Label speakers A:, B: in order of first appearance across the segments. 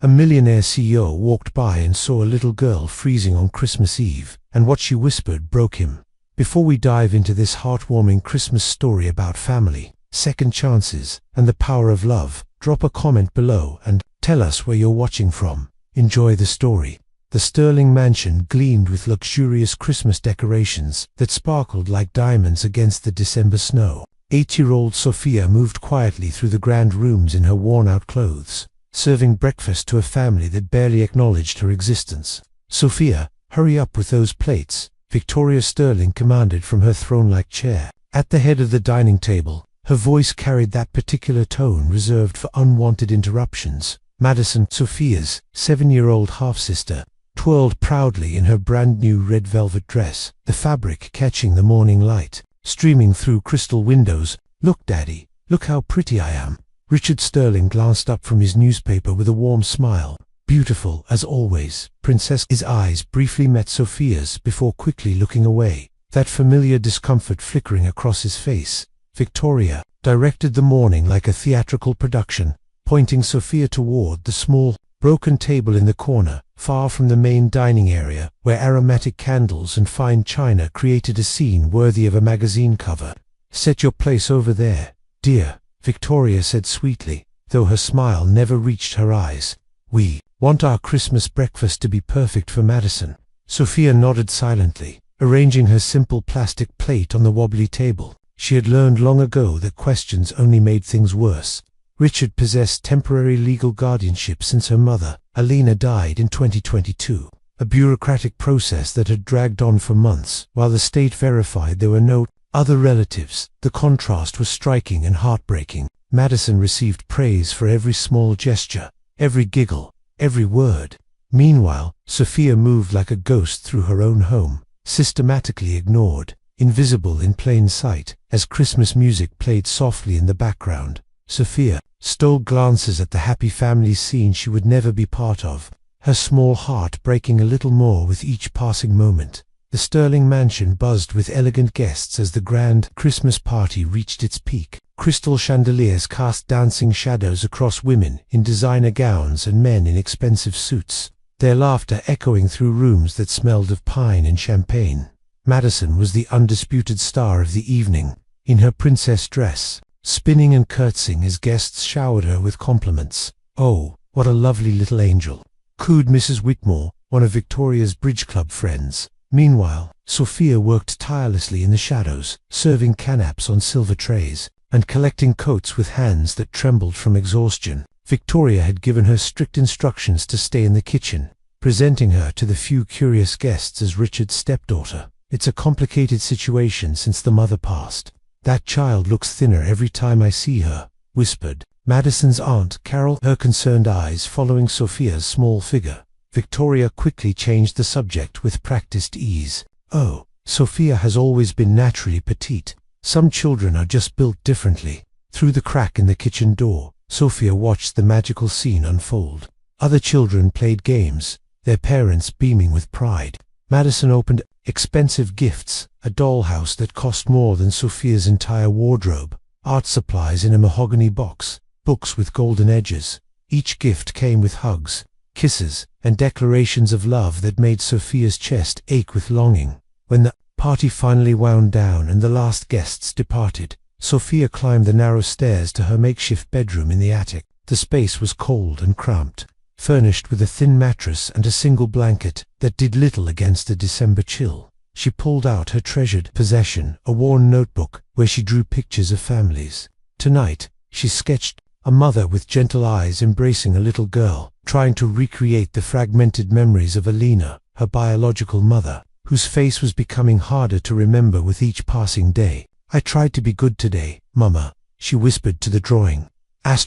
A: A millionaire CEO walked by and saw a little girl freezing on Christmas Eve, and what she whispered broke him. Before we dive into this heartwarming Christmas story about family, second chances, and the power of love, drop a comment below and tell us where you're watching from. Enjoy the story. The Sterling mansion gleamed with luxurious Christmas decorations that sparkled like diamonds against the December snow. 8-year-old Sophia moved quietly through the grand rooms in her worn-out clothes, serving breakfast to a family that barely acknowledged her existence. "Sophia, hurry up with those plates," Victoria Sterling commanded from her throne-like chair. At the head of the dining table, her voice carried that particular tone reserved for unwanted interruptions. Madison, Sophia's 7-year-old half-sister, twirled proudly in her brand-new red velvet dress, the fabric catching the morning light, streaming through crystal windows. "Look, Daddy, look how pretty I am." Richard Sterling glanced up from his newspaper with a warm smile. "Beautiful, as always, Princess." His eyes briefly met Sophia's before quickly looking away, that familiar discomfort flickering across his face. Victoria directed the morning like a theatrical production, pointing Sophia toward the small, broken table in the corner, far from the main dining area, where aromatic candles and fine china created a scene worthy of a magazine cover. "Set your place over there, dear," Victoria said sweetly, though her smile never reached her eyes. "We want our Christmas breakfast to be perfect for Madison." Sophia nodded silently, arranging her simple plastic plate on the wobbly table. She had learned long ago that questions only made things worse. Richard possessed temporary legal guardianship since her mother, Alina, died in 2022, a bureaucratic process that had dragged on for months, while the state verified there were no other relatives. The contrast was striking and heartbreaking. Madison received praise for every small gesture, every giggle, every word. Meanwhile, Sophia moved like a ghost through her own home, systematically ignored, invisible in plain sight, as Christmas music played softly in the background. Sophia stole glances at the happy family scene she would never be part of, her small heart breaking a little more with each passing moment. The Sterling mansion buzzed with elegant guests as the grand Christmas party reached its peak. Crystal chandeliers cast dancing shadows across women in designer gowns and men in expensive suits, their laughter echoing through rooms that smelled of pine and champagne. Madison was the undisputed star of the evening, in her princess dress, spinning and curtsying as guests showered her with compliments. "Oh, what a lovely little angel," cooed Mrs. Whitmore, one of Victoria's bridge club friends. Meanwhile, Sophia worked tirelessly in the shadows, serving canapes on silver trays, and collecting coats with hands that trembled from exhaustion. Victoria had given her strict instructions to stay in the kitchen, presenting her to the few curious guests as Richard's stepdaughter. "It's a complicated situation since the mother passed. That child looks thinner every time I see her," whispered Madison's aunt Carol, her concerned eyes following Sophia's small figure. Victoria quickly changed the subject with practiced ease. "Oh, Sophia has always been naturally petite. Some children are just built differently." Through the crack in the kitchen door, Sophia watched the magical scene unfold. Other children played games, their parents beaming with pride. Madison opened expensive gifts, a dollhouse that cost more than Sophia's entire wardrobe, art supplies in a mahogany box, books with golden edges. Each gift came with hugs, kisses, and declarations of love that made Sophia's chest ache with longing. When the party finally wound down and the last guests departed, Sophia climbed the narrow stairs to her makeshift bedroom in the attic. The space was cold and cramped, furnished with a thin mattress and a single blanket that did little against the December chill. She pulled out her treasured possession, a worn notebook where she drew pictures of families. Tonight, she sketched a mother with gentle eyes embracing a little girl, trying to recreate the fragmented memories of Alina, her biological mother, whose face was becoming harder to remember with each passing day. "I tried to be good today, Mama," she whispered to the drawing. A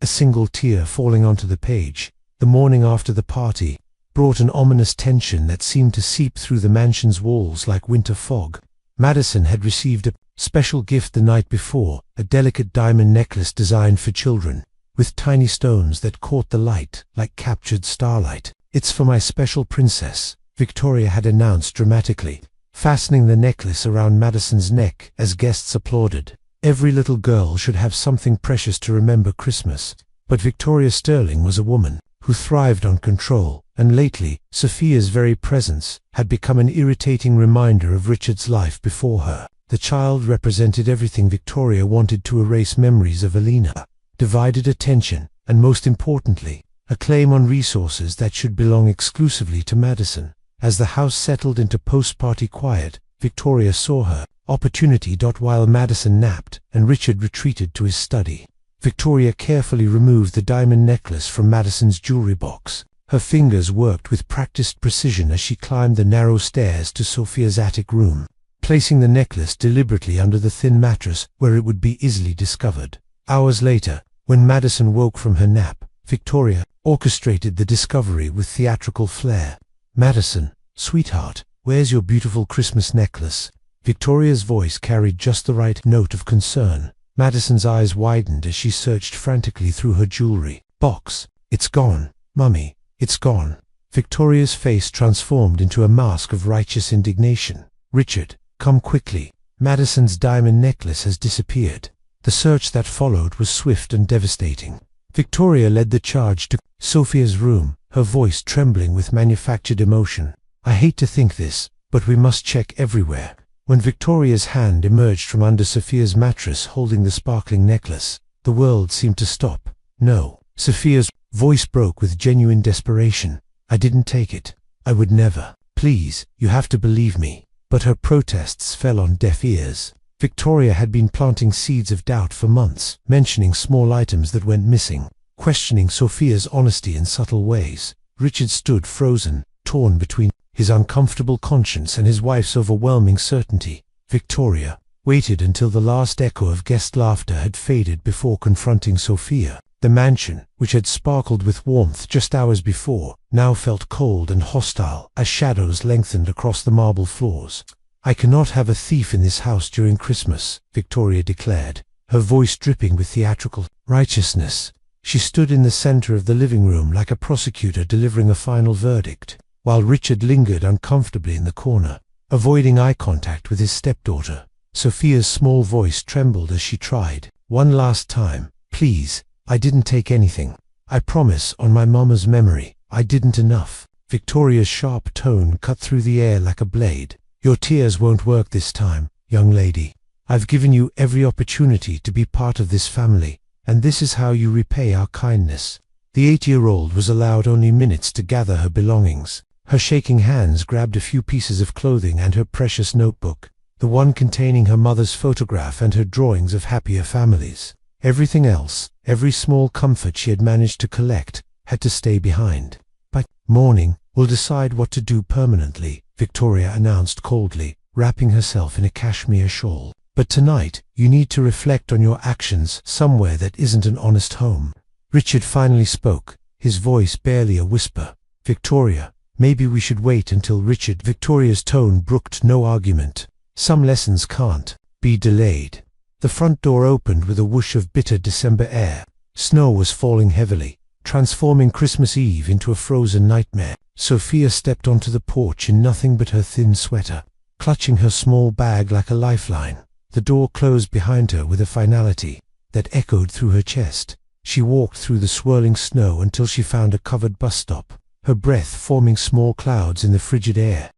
A: single tear falling onto the page. The morning after the party brought an ominous tension that seemed to seep through the mansion's walls like winter fog. Madison had received a special gift the night before, a delicate diamond necklace designed for children, with tiny stones that caught the light like captured starlight. "It's for my special princess," Victoria had announced dramatically, fastening the necklace around Madison's neck as guests applauded. Every little girl should have something precious to remember Christmas. But Victoria Sterling was a woman who thrived on control, and lately, Sophia's very presence had become an irritating reminder of Richard's life before her. The child represented everything Victoria wanted to erase: memories of Alina, divided attention, and most importantly, a claim on resources that should belong exclusively to Madison. As the house settled into post-party quiet, Victoria saw her opportunity. While Madison napped and Richard retreated to his study, Victoria carefully removed the diamond necklace from Madison's jewelry box. Her fingers worked with practiced precision as she climbed the narrow stairs to Sophia's attic room, placing the necklace deliberately under the thin mattress where it would be easily discovered. Hours later, when Madison woke from her nap, Victoria orchestrated the discovery with theatrical flair. "Madison, sweetheart, where's your beautiful Christmas necklace?" Victoria's voice carried just the right note of concern. Madison's eyes widened as she searched frantically through her jewelry box. "It's gone, Mummy, it's gone." Victoria's face transformed into a mask of righteous indignation. "Richard, come quickly. Madison's diamond necklace has disappeared." The search that followed was swift and devastating. Victoria led the charge to Sophia's room, her voice trembling with manufactured emotion. "I hate to think this, but we must check everywhere." When Victoria's hand emerged from under Sophia's mattress holding the sparkling necklace, the world seemed to stop. "No." Sophia's voice broke with genuine desperation. "I didn't take it. I would never. Please, you have to believe me." But her protests fell on deaf ears. Victoria had been planting seeds of doubt for months, mentioning small items that went missing, questioning Sophia's honesty in subtle ways. Richard stood frozen, torn between his uncomfortable conscience and his wife's overwhelming certainty. Victoria waited until the last echo of guest laughter had faded before confronting Sophia. The mansion, which had sparkled with warmth just hours before, now felt cold and hostile as shadows lengthened across the marble floors. "I cannot have a thief in this house during Christmas," Victoria declared, her voice dripping with theatrical righteousness. She stood in the center of the living room like a prosecutor delivering a final verdict, while Richard lingered uncomfortably in the corner, avoiding eye contact with his stepdaughter. Sophia's small voice trembled as she tried. "One last time, please. I didn't take anything. I promise on my mama's memory, I didn't." Enough. Victoria's sharp tone cut through the air like a blade. "Your tears won't work this time, young lady. I've given you every opportunity to be part of this family, and this is how you repay our kindness." The 8-year-old was allowed only minutes to gather her belongings. Her shaking hands grabbed a few pieces of clothing and her precious notebook, the one containing her mother's photograph and her drawings of happier families. Everything else, every small comfort she had managed to collect, had to stay behind. "By morning, we'll decide what to do permanently," Victoria announced coldly, wrapping herself in a cashmere shawl. "But tonight, you need to reflect on your actions somewhere that isn't an honest home." Richard finally spoke, his voice barely a whisper. "Victoria, maybe we should wait until Richard." Victoria's tone brooked no argument. "Some lessons can't be delayed." The front door opened with a whoosh of bitter December air. Snow was falling heavily, transforming Christmas Eve into a frozen nightmare. Sophia stepped onto the porch in nothing but her thin sweater, clutching her small bag like a lifeline. The door closed behind her with a finality that echoed through her chest. She walked through the swirling snow until she found a covered bus stop, her breath forming small clouds in the frigid air.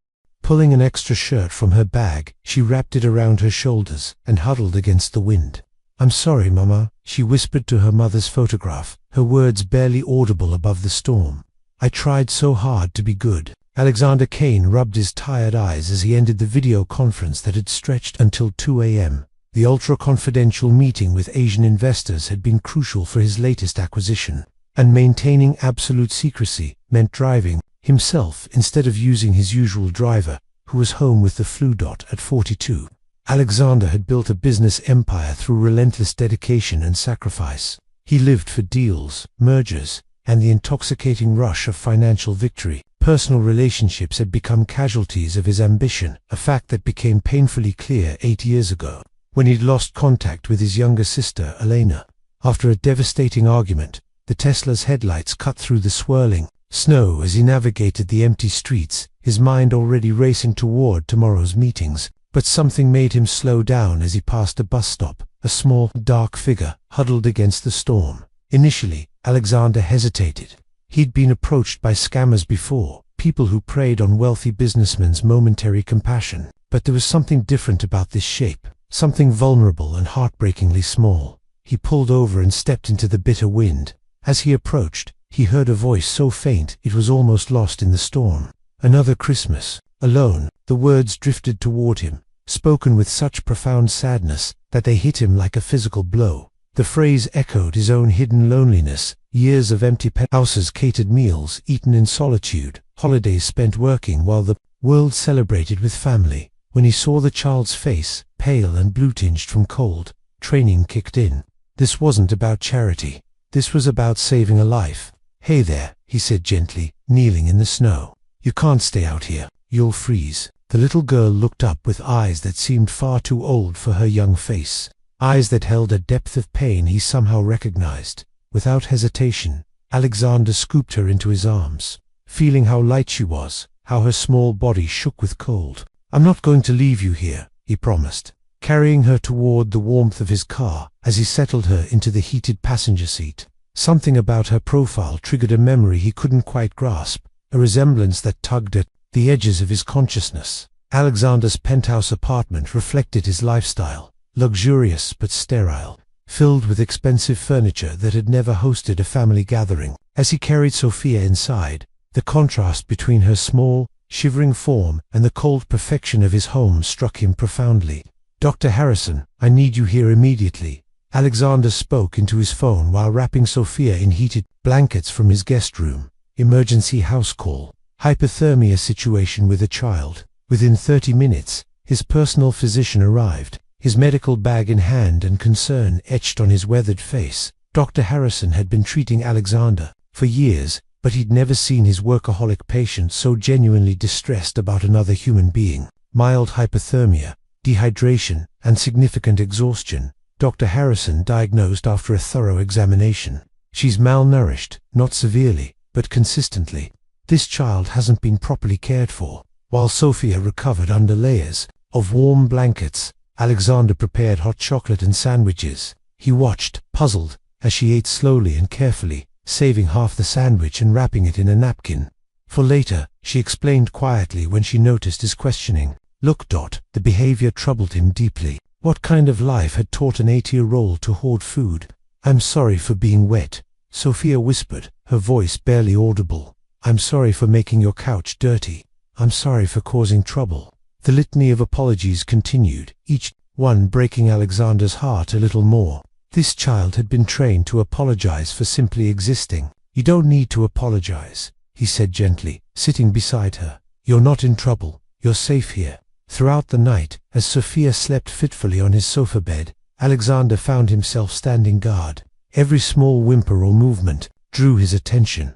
A: Pulling an extra shirt from her bag, she wrapped it around her shoulders and huddled against the wind. "I'm sorry, Mama," she whispered to her mother's photograph, her words barely audible above the storm. "I tried so hard to be good." Alexander Kane rubbed his tired eyes as he ended the video conference that had stretched until 2 a.m. The ultra-confidential meeting with Asian investors had been crucial for his latest acquisition, and maintaining absolute secrecy meant driving himself instead of using his usual driver, who was home with the flu at 42. Alexander had built a business empire through relentless dedication and sacrifice. He lived for deals, mergers, and the intoxicating rush of financial victory. Personal relationships had become casualties of his ambition, a fact that became painfully clear 8 years ago, when he'd lost contact with his younger sister, Elena. After a devastating argument, the Tesla's headlights cut through the swirling snow as he navigated the empty streets, his mind already racing toward tomorrow's meetings. But something made him slow down as he passed a bus stop, a small, dark figure huddled against the storm. Initially, Alexander hesitated. He'd been approached by scammers before, people who preyed on wealthy businessmen's momentary compassion. But there was something different about this shape, something vulnerable and heartbreakingly small. He pulled over and stepped into the bitter wind. As he approached, he heard a voice so faint it was almost lost in the storm. "Another Christmas, alone." The words drifted toward him, spoken with such profound sadness that they hit him like a physical blow. The phrase echoed his own hidden loneliness, years of empty houses, catered meals eaten in solitude, holidays spent working while the world celebrated with family. When he saw the child's face, pale and blue-tinged from cold, training kicked in. This wasn't about charity. This was about saving a life. "Hey there," he said gently, kneeling in the snow. "You can't stay out here. You'll freeze." The little girl looked up with eyes that seemed far too old for her young face. Eyes that held a depth of pain he somehow recognized. Without hesitation, Alexander scooped her into his arms, feeling how light she was, how her small body shook with cold. "I'm not going to leave you here," he promised, carrying her toward the warmth of his car as he settled her into the heated passenger seat. Something about her profile triggered a memory he couldn't quite grasp, a resemblance that tugged at the edges of his consciousness. Alexander's penthouse apartment reflected his lifestyle, luxurious but sterile, filled with expensive furniture that had never hosted a family gathering. As he carried Sophia inside, the contrast between her small, shivering form and the cold perfection of his home struck him profoundly. "Dr. Harrison, I need you here immediately." Alexander spoke into his phone while wrapping Sophia in heated blankets from his guest room. "Emergency house call. Hypothermia situation with a child." Within 30 minutes, his personal physician arrived, his medical bag in hand and concern etched on his weathered face. Dr. Harrison had been treating Alexander for years, but he'd never seen his workaholic patient so genuinely distressed about another human being. Mild hypothermia, dehydration, and significant exhaustion, Dr. Harrison diagnosed after a thorough examination. "She's malnourished, not severely, but consistently. This child hasn't been properly cared for." While Sophia recovered under layers of warm blankets, Alexander prepared hot chocolate and sandwiches. He watched, puzzled, as she ate slowly and carefully, saving half the sandwich and wrapping it in a napkin. For later, she explained quietly when she noticed his questioning. "Look, Dot." The behavior troubled him deeply. What kind of life had taught an 8-year-old to hoard food? "I'm sorry for being wet," Sophia whispered, her voice barely audible. "I'm sorry for making your couch dirty. I'm sorry for causing trouble." The litany of apologies continued, each one breaking Alexander's heart a little more. This child had been trained to apologize for simply existing. "You don't need to apologize," he said gently, sitting beside her. "You're not in trouble. You're safe here." Throughout the night, as Sophia slept fitfully on his sofa bed, Alexander found himself standing guard. Every small whimper or movement drew his attention.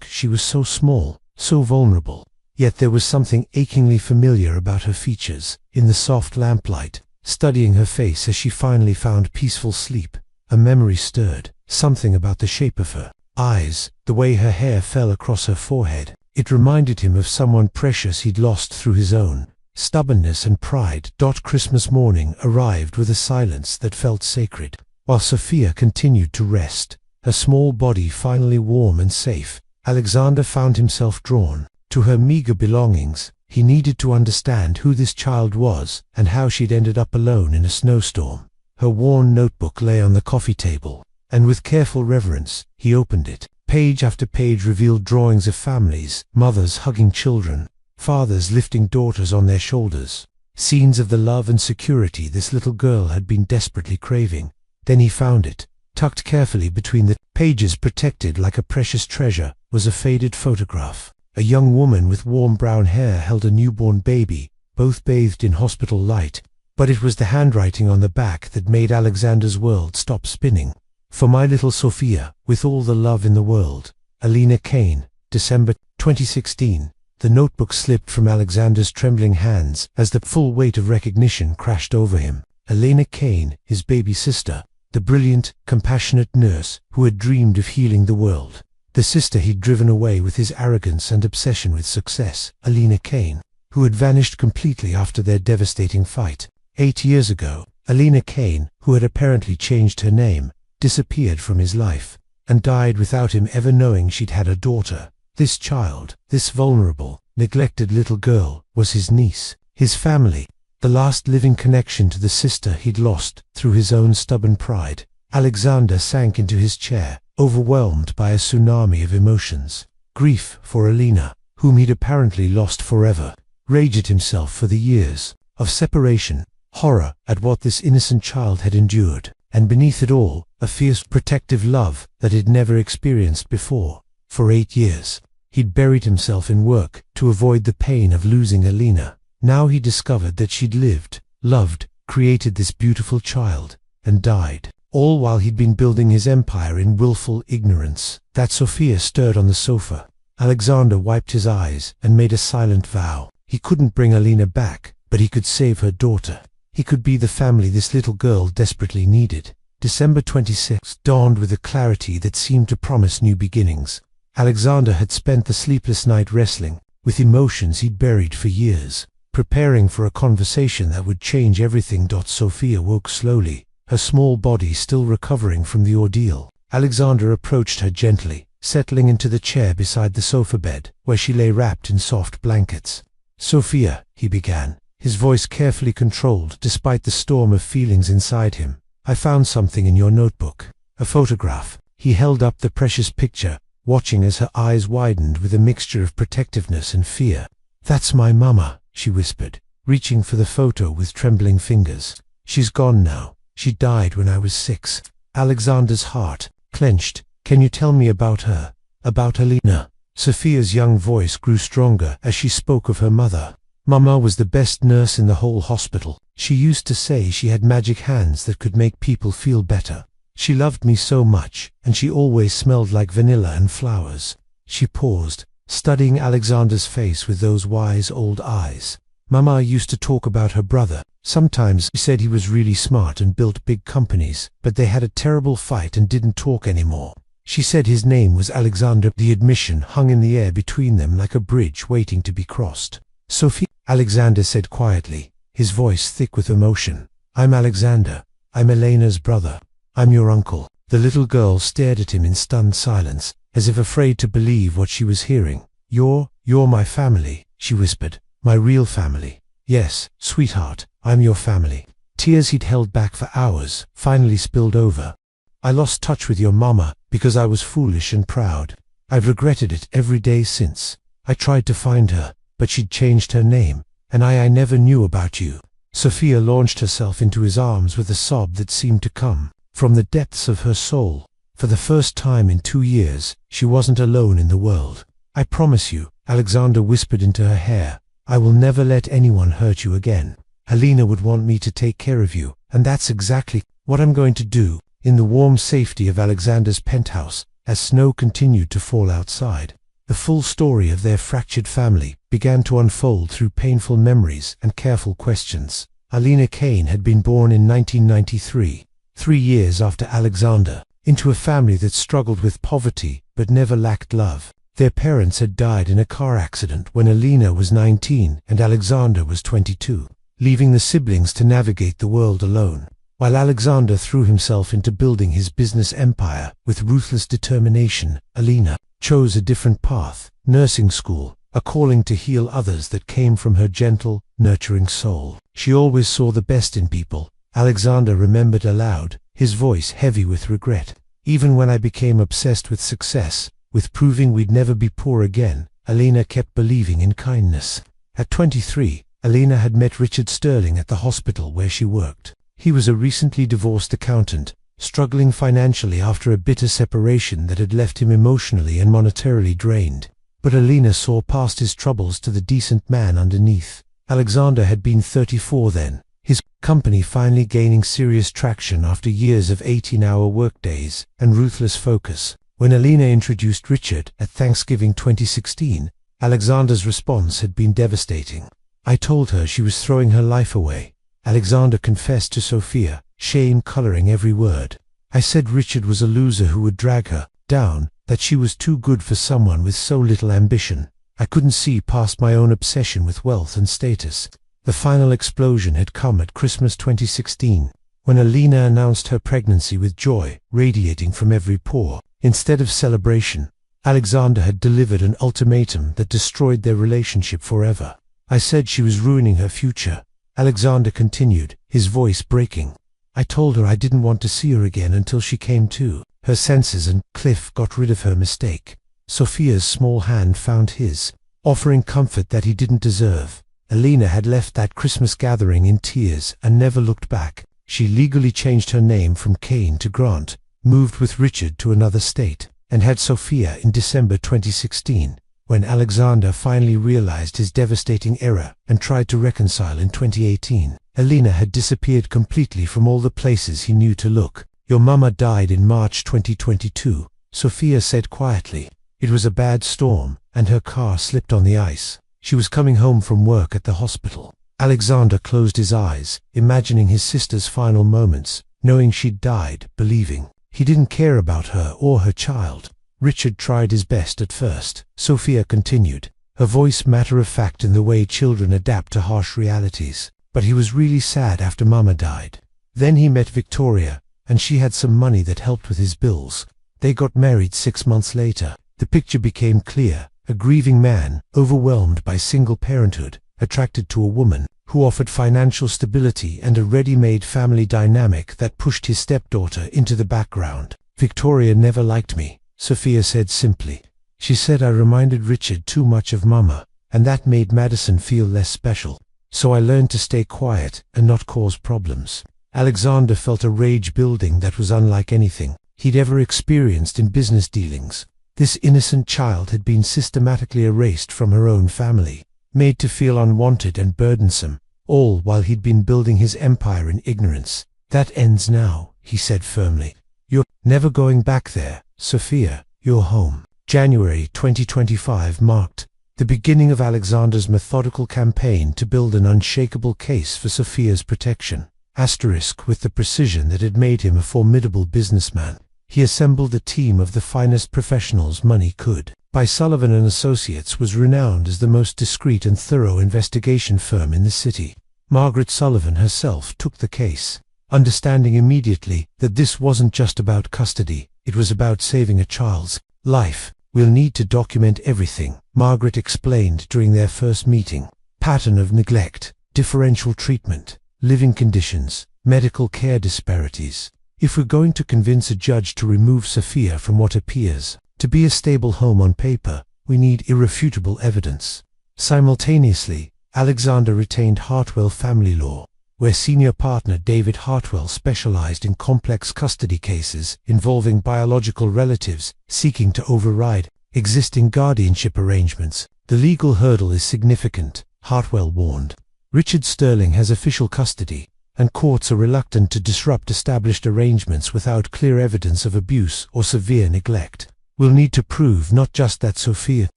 A: She was so small, so vulnerable. Yet there was something achingly familiar about her features. In the soft lamplight, studying her face as she finally found peaceful sleep, a memory stirred, something about the shape of her eyes, the way her hair fell across her forehead. It reminded him of someone precious he'd lost through his own stubbornness and pride. Christmas morning arrived with a silence that felt sacred. While Sophia continued to rest, her small body finally warm and safe, Alexander found himself drawn to her meager belongings. He needed to understand who this child was and how she'd ended up alone in a snowstorm. Her worn notebook lay on the coffee table, and with careful reverence, he opened it. Page after page revealed drawings of families, mothers hugging children, fathers lifting daughters on their shoulders, scenes of the love and security this little girl had been desperately craving. Then he found it. Tucked carefully between the pages, protected like a precious treasure, was a faded photograph. A young woman with warm brown hair held a newborn baby, both bathed in hospital light. But it was the handwriting on the back that made Alexander's world stop spinning. "For my little Sophia, with all the love in the world. Alina Kane, December 2016. The notebook slipped from Alexander's trembling hands as the full weight of recognition crashed over him. Alina Kane, his baby sister, the brilliant, compassionate nurse who had dreamed of healing the world. The sister he'd driven away with his arrogance and obsession with success. Alina Kane, who had vanished completely after their devastating fight. 8 years ago, Alina Kane, who had apparently changed her name, disappeared from his life. and died without him ever knowing she'd had a daughter. This child, this vulnerable, neglected little girl, was his niece, his family, the last living connection to the sister he'd lost through his own stubborn pride. Alexander sank into his chair, overwhelmed by a tsunami of emotions. Grief for Alina, whom he'd apparently lost forever. Rage at himself for the years of separation. Horror at what this innocent child had endured. And beneath it all, a fierce protective love that he'd never experienced before. For 8 years, he'd buried himself in work to avoid the pain of losing Alina. Now he discovered that she'd lived, loved, created this beautiful child, and died. All while he'd been building his empire in willful ignorance. That Sophia stirred on the sofa. Alexander wiped his eyes and made a silent vow. He couldn't bring Alina back, but he could save her daughter. He could be the family this little girl desperately needed. December 26 dawned with a clarity that seemed to promise new beginnings. Alexander had spent the sleepless night wrestling with emotions he'd buried for years, preparing for a conversation that would change everything. Sophia woke slowly, her small body still recovering from the ordeal. Alexander approached her gently, settling into the chair beside the sofa bed, where she lay wrapped in soft blankets. "Sophia," he began, his voice carefully controlled despite the storm of feelings inside him. "I found something in your notebook." A photograph. He held up the precious picture, watching as her eyes widened with a mixture of protectiveness and fear. "That's my mama," she whispered, reaching for the photo with trembling fingers. "She's gone now. She died when I was 6. Alexander's heart clenched. "Can you tell me about her? About Alina?" Sophia's young voice grew stronger as she spoke of her mother. "Mama was the best nurse in the whole hospital. She used to say she had magic hands that could make people feel better. She loved me so much, and she always smelled like vanilla and flowers." She paused, studying Alexander's face with those wise old eyes. "Mama used to talk about her brother. Sometimes she said he was really smart and built big companies, but they had a terrible fight and didn't talk anymore. She said his name was Alexander." The admission hung in the air between them like a bridge waiting to be crossed. "Sophie," Alexander said quietly, his voice thick with emotion. "I'm Alexander. I'm Elena's brother. I'm your uncle." The little girl stared at him in stunned silence, as if afraid to believe what she was hearing. You're my family," she whispered. "My real family. Yes, sweetheart, I'm your family." Tears he'd held back for hours finally spilled over. "I lost touch with your mama because I was foolish and proud. I've regretted it every day since. I tried to find her, but she'd changed her name, and I never knew about you." Sophia launched herself into his arms with a sob that seemed to come from the depths of her soul. For the first time in 2 years, she wasn't alone in the world. "I promise you," Alexander whispered into her hair, "I will never let anyone hurt you again. Alina would want me to take care of you, and that's exactly what I'm going to do." In the warm safety of Alexander's penthouse, as snow continued to fall outside, the full story of their fractured family began to unfold through painful memories and careful questions. Alina Kane had been born in 1993, 3 years after Alexander, into a family that struggled with poverty but never lacked love. Their parents had died in a car accident when Alina was 19 and Alexander was 22, leaving the siblings to navigate the world alone. While Alexander threw himself into building his business empire with ruthless determination, Alina chose a different path: nursing school, a calling to heal others that came from her gentle, nurturing soul. She always saw the best in people, Alexander remembered aloud, his voice heavy with regret. "Even when I became obsessed with success, with proving we'd never be poor again, Alina kept believing in kindness." At 23, Alina had met Richard Sterling at the hospital where she worked. He was a recently divorced accountant, struggling financially after a bitter separation that had left him emotionally and monetarily drained. But Alina saw past his troubles to the decent man underneath. Alexander had been 34 then, his company finally gaining serious traction after years of 18-hour workdays and ruthless focus. When Alina introduced Richard at Thanksgiving 2016, Alexander's response had been devastating. "I told her she was throwing her life away," Alexander confessed to Sophia, shame coloring every word. "I said Richard was a loser who would drag her down, that she was too good for someone with so little ambition. I couldn't see past my own obsession with wealth and status." The final explosion had come at Christmas 2016, when Alina announced her pregnancy with joy radiating from every pore. Instead of celebration, Alexander had delivered an ultimatum that destroyed their relationship forever. I said she was ruining her future, Alexander continued, his voice breaking. I told her I didn't want to see her again until she came to her senses and Cliff got rid of her mistake. Sophia's small hand found his, offering comfort that he didn't deserve. Elena had left that Christmas gathering in tears and never looked back. She legally changed her name from Kane to Grant, moved with Richard to another state, and had Sophia in December 2016, when Alexander finally realized his devastating error and tried to reconcile in 2018. Elena had disappeared completely from all the places he knew to look. Your mama died in March 2022, Sophia said quietly. It was a bad storm, and her car slipped on the ice. She was coming home from work at the hospital. Alexander closed his eyes, imagining his sister's final moments, knowing she'd died, believing he didn't care about her or her child. Richard tried his best at first, Sophia continued, her voice matter-of-fact in the way children adapt to harsh realities. But he was really sad after Mama died. Then he met Victoria, and she had some money that helped with his bills. They got married 6 months later. The picture became clear. A grieving man, overwhelmed by single parenthood, attracted to a woman who offered financial stability and a ready-made family dynamic that pushed his stepdaughter into the background. Victoria never liked me, Sophia said simply. She said I reminded Richard too much of Mama, and that made Madison feel less special. So I learned to stay quiet and not cause problems. Alexander felt a rage building that was unlike anything he'd ever experienced in business dealings. This innocent child had been systematically erased from her own family, made to feel unwanted and burdensome, all while he'd been building his empire in ignorance. That ends now, he said firmly. You're never going back there, Sophia. You're home. January 2025 marked the beginning of Alexander's methodical campaign to build an unshakable case for Sophia's protection. With the precision that had made him a formidable businessman. He assembled a team of the finest professionals money could buy. Sullivan & Associates was renowned as the most discreet and thorough investigation firm in the city. Margaret Sullivan herself took the case, understanding immediately that this wasn't just about custody, it was about saving a child's life. We'll need to document everything, Margaret explained during their first meeting. Pattern of neglect, differential treatment, living conditions, medical care disparities. If we're going to convince a judge to remove Sophia from what appears to be a stable home on paper, we need irrefutable evidence. Simultaneously, Alexander retained Hartwell Family Law, where senior partner David Hartwell specialized in complex custody cases involving biological relatives seeking to override existing guardianship arrangements. The legal hurdle is significant, Hartwell warned. Richard Sterling has official custody, and courts are reluctant to disrupt established arrangements without clear evidence of abuse or severe neglect. We'll need to prove not just that Sophia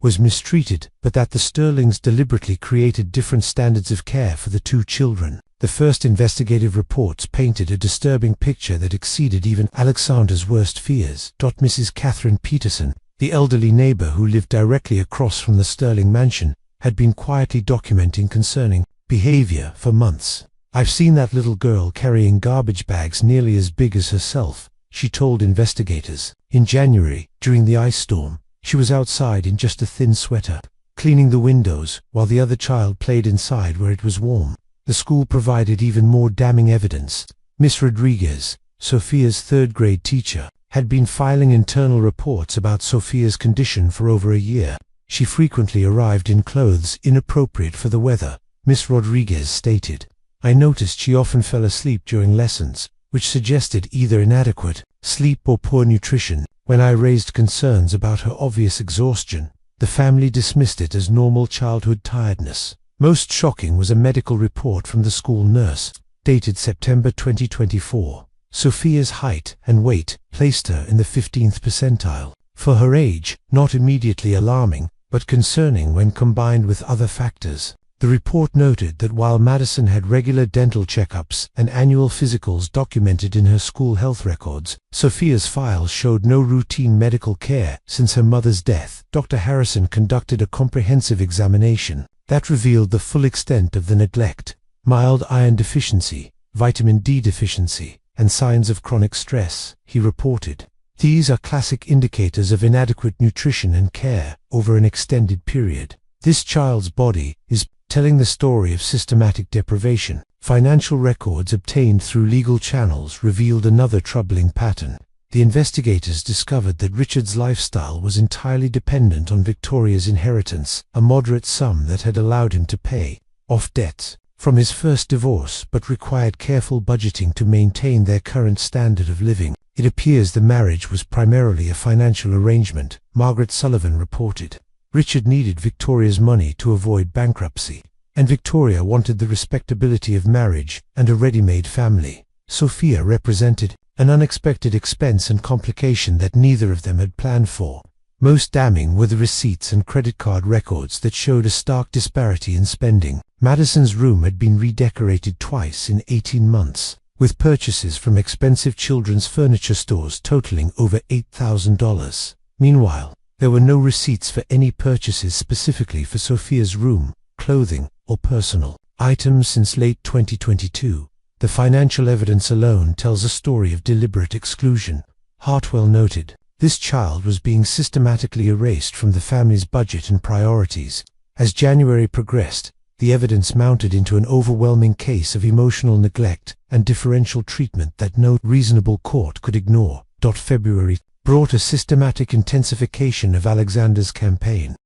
A: was mistreated, but that the Sterlings deliberately created different standards of care for the two children. The first investigative reports painted a disturbing picture that exceeded even Alexander's worst fears. Mrs. Catherine Peterson, the elderly neighbor who lived directly across from the Sterling mansion, had been quietly documenting concerning behavior for months. I've seen that little girl carrying garbage bags nearly as big as herself, she told investigators. In January, during the ice storm, she was outside in just a thin sweater, cleaning the windows, while the other child played inside where it was warm. The school provided even more damning evidence. Miss Rodriguez, Sophia's third-grade teacher, had been filing internal reports about Sophia's condition for over a year. She frequently arrived in clothes inappropriate for the weather, Miss Rodriguez stated. I noticed she often fell asleep during lessons, which suggested either inadequate sleep or poor nutrition. When I raised concerns about her obvious exhaustion, the family dismissed it as normal childhood tiredness. Most shocking was a medical report from the school nurse, dated September 2024. Sophia's height and weight placed her in the 15th percentile. For her age, not immediately alarming, but concerning when combined with other factors. The report noted that while Madison had regular dental checkups and annual physicals documented in her school health records, Sophia's files showed no routine medical care since her mother's death. Dr. Harrison conducted a comprehensive examination that revealed the full extent of the neglect: mild iron deficiency, vitamin D deficiency, and signs of chronic stress, he reported. These are classic indicators of inadequate nutrition and care over an extended period. This child's body is telling the story of systematic deprivation. Financial records obtained through legal channels revealed another troubling pattern. The investigators discovered that Richard's lifestyle was entirely dependent on Victoria's inheritance, a moderate sum that had allowed him to pay off debts from his first divorce but required careful budgeting to maintain their current standard of living. It appears the marriage was primarily a financial arrangement, Margaret Sullivan reported. Richard needed Victoria's money to avoid bankruptcy, and Victoria wanted the respectability of marriage and a ready-made family. Sophia represented an unexpected expense and complication that neither of them had planned for. Most damning were the receipts and credit card records that showed a stark disparity in spending. Madison's room had been redecorated twice in 18 months, with purchases from expensive children's furniture stores totaling over $8,000. Meanwhile, there were no receipts for any purchases specifically for Sophia's room, clothing, or personal items since late 2022. The financial evidence alone tells a story of deliberate exclusion. Hartwell noted, this child was being systematically erased from the family's budget and priorities. As January progressed, the evidence mounted into an overwhelming case of emotional neglect and differential treatment that no reasonable court could ignore. February brought a systematic intensification of Alexander's campaign.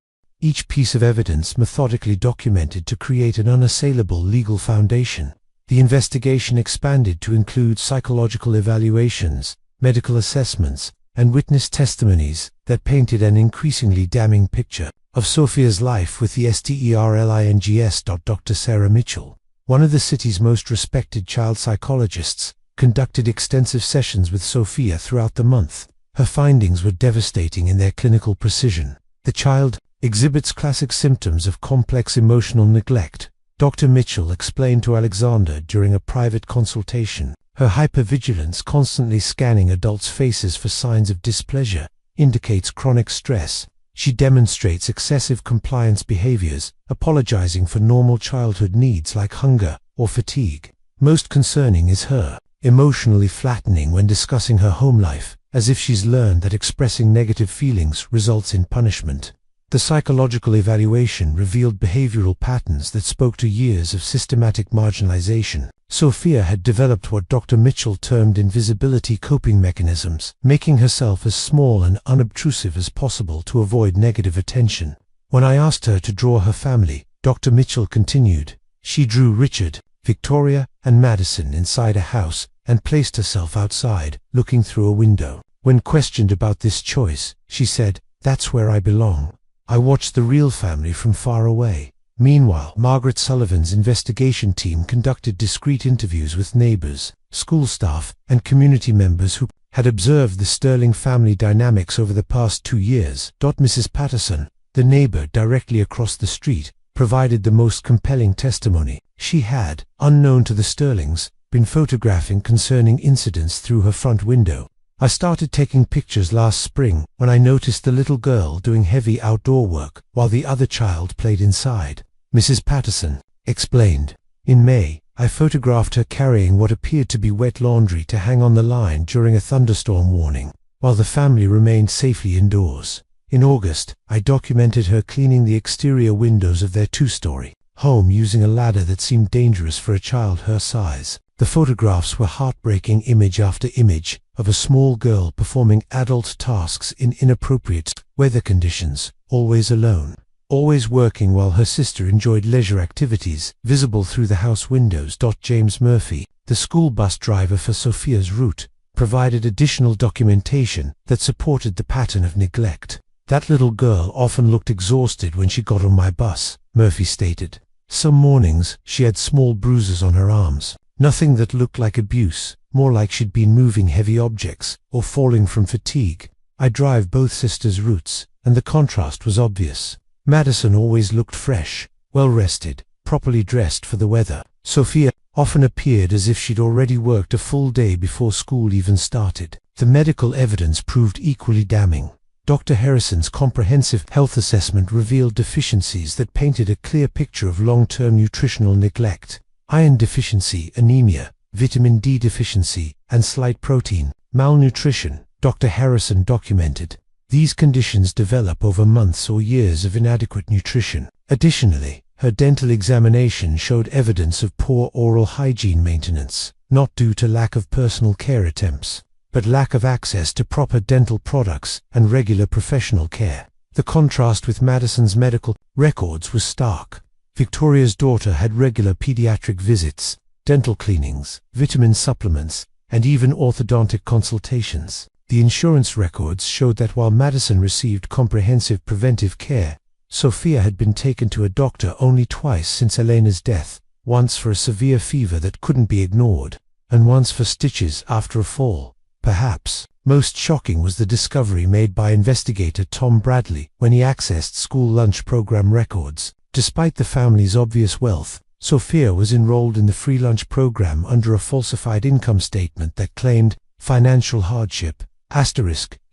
A: Each piece of evidence methodically documented to create an unassailable legal foundation. The investigation expanded to include psychological evaluations, medical assessments, and witness testimonies that painted an increasingly damning picture of Sophia's life with the STERLINGS. Dr. Sarah Mitchell, one of the city's most respected child psychologists, conducted extensive sessions with Sophia throughout the month. Her findings were devastating in their clinical precision. The child exhibits classic symptoms of complex emotional neglect. Dr. Mitchell explained to Alexander during a private consultation. Her hypervigilance, constantly scanning adults' faces for signs of displeasure, indicates chronic stress. She demonstrates excessive compliance behaviors, apologizing for normal childhood needs like hunger or fatigue. Most concerning is her emotionally flattening when discussing her home life, as if she's learned that expressing negative feelings results in punishment. The psychological evaluation revealed behavioral patterns that spoke to years of systematic marginalization. Sophia had developed what Dr. Mitchell termed invisibility coping mechanisms, making herself as small and unobtrusive as possible to avoid negative attention. When I asked her to draw her family, Dr. Mitchell continued, she drew Richard, Victoria, and Madison inside a house and placed herself outside, looking through a window. When questioned about this choice, she said, "That's where I belong. I watched the real family from far away." Meanwhile, Margaret Sullivan's investigation team conducted discreet interviews with neighbors, school staff, and community members who had observed the Sterling family dynamics over the past 2 years. Mrs. Patterson, the neighbor directly across the street, provided the most compelling testimony. She had, unknown to the Sterlings, been photographing concerning incidents through her front window. "I started taking pictures last spring when I noticed the little girl doing heavy outdoor work while the other child played inside," Mrs. Patterson explained. "In May, I photographed her carrying what appeared to be wet laundry to hang on the line during a thunderstorm warning, while the family remained safely indoors. In August, I documented her cleaning the exterior windows of their 2-story home using a ladder that seemed dangerous for a child her size." The photographs were heartbreaking, image after image, of a small girl performing adult tasks in inappropriate weather conditions, always alone, always working while her sister enjoyed leisure activities, visible through the house windows. James Murphy, the school bus driver for Sophia's route, provided additional documentation that supported the pattern of neglect. "That little girl often looked exhausted when she got on my bus," Murphy stated. "Some mornings, she had small bruises on her arms. Nothing that looked like abuse, more like she'd been moving heavy objects or falling from fatigue. I drive both sisters' routes, and the contrast was obvious. Madison always looked fresh, well-rested, properly dressed for the weather. Sophia often appeared as if she'd already worked a full day before school even started." The medical evidence proved equally damning. Dr. Harrison's comprehensive health assessment revealed deficiencies that painted a clear picture of long-term nutritional neglect. Iron deficiency, anemia, vitamin D deficiency, and slight protein malnutrition. Dr. Harrison documented. These conditions develop over months or years of inadequate nutrition. Additionally, her dental examination showed evidence of poor oral hygiene maintenance, not due to lack of personal care attempts, but lack of access to proper dental products and regular professional care. The contrast with Madison's medical records was stark. Victoria's daughter had regular pediatric visits, dental cleanings, vitamin supplements, and even orthodontic consultations. The insurance records showed that while Madison received comprehensive preventive care, Sophia had been taken to a doctor only twice since Elena's death, once for a severe fever that couldn't be ignored, and once for stitches after a fall. Perhaps most shocking was the discovery made by investigator Tom Bradley when he accessed school lunch program records. Despite the family's obvious wealth, Sophia was enrolled in the free lunch program under a falsified income statement that claimed financial hardship.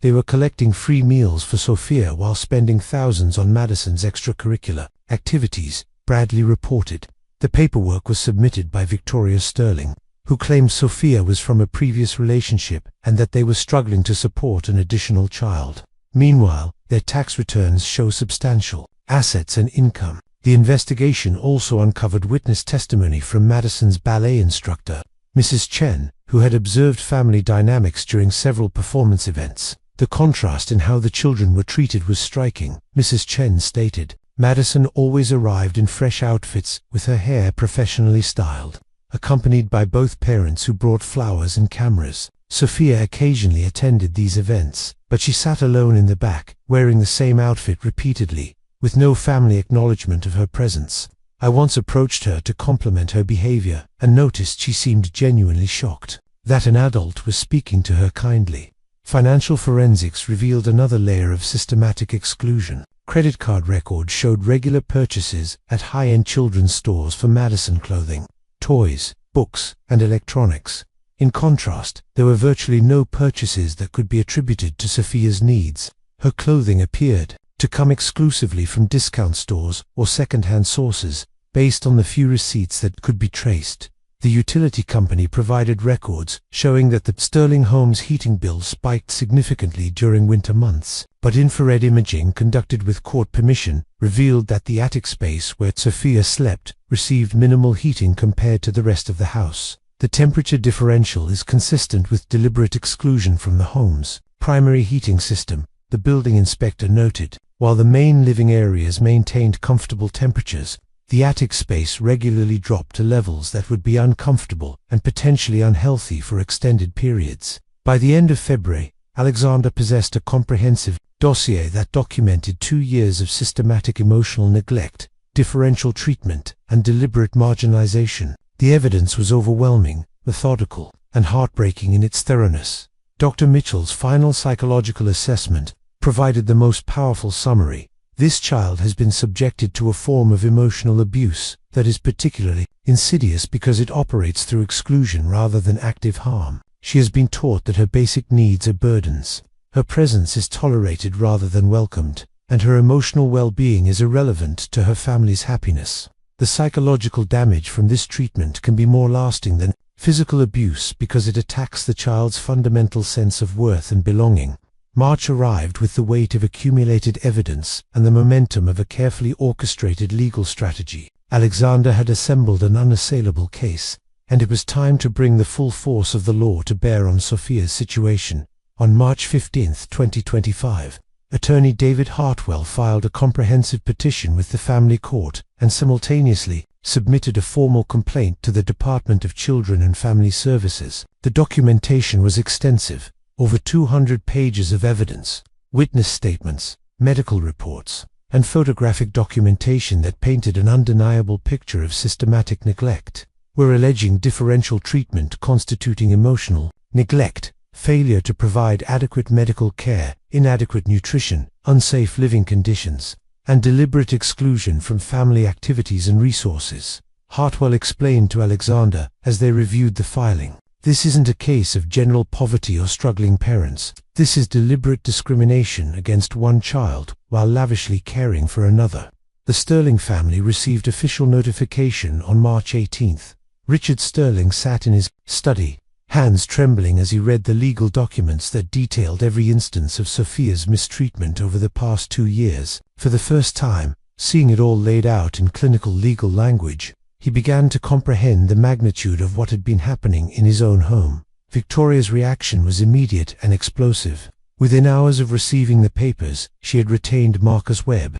A: They were collecting free meals for Sophia while spending thousands on Madison's extracurricular activities, Bradley reported. The paperwork was submitted by Victoria Sterling, who claimed Sophia was from a previous relationship and that they were struggling to support an additional child. Meanwhile, their tax returns show substantial assets and income. The investigation also uncovered witness testimony from Madison's ballet instructor, Mrs. Chen, who had observed family dynamics during several performance events. The contrast in how the children were treated was striking. Mrs. Chen stated, Madison always arrived in fresh outfits with her hair professionally styled, accompanied by both parents who brought flowers and cameras. Sophia occasionally attended these events, but she sat alone in the back, wearing the same outfit repeatedly, with no family acknowledgement of her presence. I once approached her to compliment her behavior and noticed she seemed genuinely shocked that an adult was speaking to her kindly. Financial forensics revealed another layer of systematic exclusion. Credit card records showed regular purchases at high-end children's stores for Madison clothing, toys, books, and electronics. In contrast, there were virtually no purchases that could be attributed to Sophia's needs. Her clothing appeared to come exclusively from discount stores or second-hand sources, based on the few receipts that could be traced. The utility company provided records showing that the Sterling home's heating bill spiked significantly during winter months, but infrared imaging conducted with court permission revealed that the attic space where Sophia slept received minimal heating compared to the rest of the house. The temperature differential is consistent with deliberate exclusion from the home's primary heating system, the building inspector noted. While the main living areas maintained comfortable temperatures, the attic space regularly dropped to levels that would be uncomfortable and potentially unhealthy for extended periods. By the end of February, Alexander possessed a comprehensive dossier that documented 2 years of systematic emotional neglect, differential treatment, and deliberate marginalization. The evidence was overwhelming, methodical, and heartbreaking in its thoroughness. Dr. Mitchell's final psychological assessment provided the most powerful summary. This child has been subjected to a form of emotional abuse that is particularly insidious because it operates through exclusion rather than active harm. She has been taught that her basic needs are burdens. Her presence is tolerated rather than welcomed, and her emotional well-being is irrelevant to her family's happiness. The psychological damage from this treatment can be more lasting than physical abuse because it attacks the child's fundamental sense of worth and belonging. March arrived with the weight of accumulated evidence and the momentum of a carefully orchestrated legal strategy. Alexander had assembled an unassailable case, and it was time to bring the full force of the law to bear on Sophia's situation. On March 15, 2025, attorney David Hartwell filed a comprehensive petition with the family court and simultaneously submitted a formal complaint to the Department of Children and Family Services. The documentation was extensive. Over 200 pages of evidence, witness statements, medical reports, and photographic documentation that painted an undeniable picture of systematic neglect. We're alleging differential treatment constituting emotional neglect, failure to provide adequate medical care, inadequate nutrition, unsafe living conditions, and deliberate exclusion from family activities and resources. Hartwell explained to Alexander as they reviewed the filing. This isn't a case of general poverty or struggling parents. This is deliberate discrimination against one child while lavishly caring for another. The Sterling family received official notification on March 18. Richard Sterling sat in his study, hands trembling as he read the legal documents that detailed every instance of Sophia's mistreatment over the past 2 years. For the first time, seeing it all laid out in clinical legal language, he began to comprehend the magnitude of what had been happening in his own home. Victoria's reaction was immediate and explosive. Within hours of receiving the papers, she had retained Marcus Webb,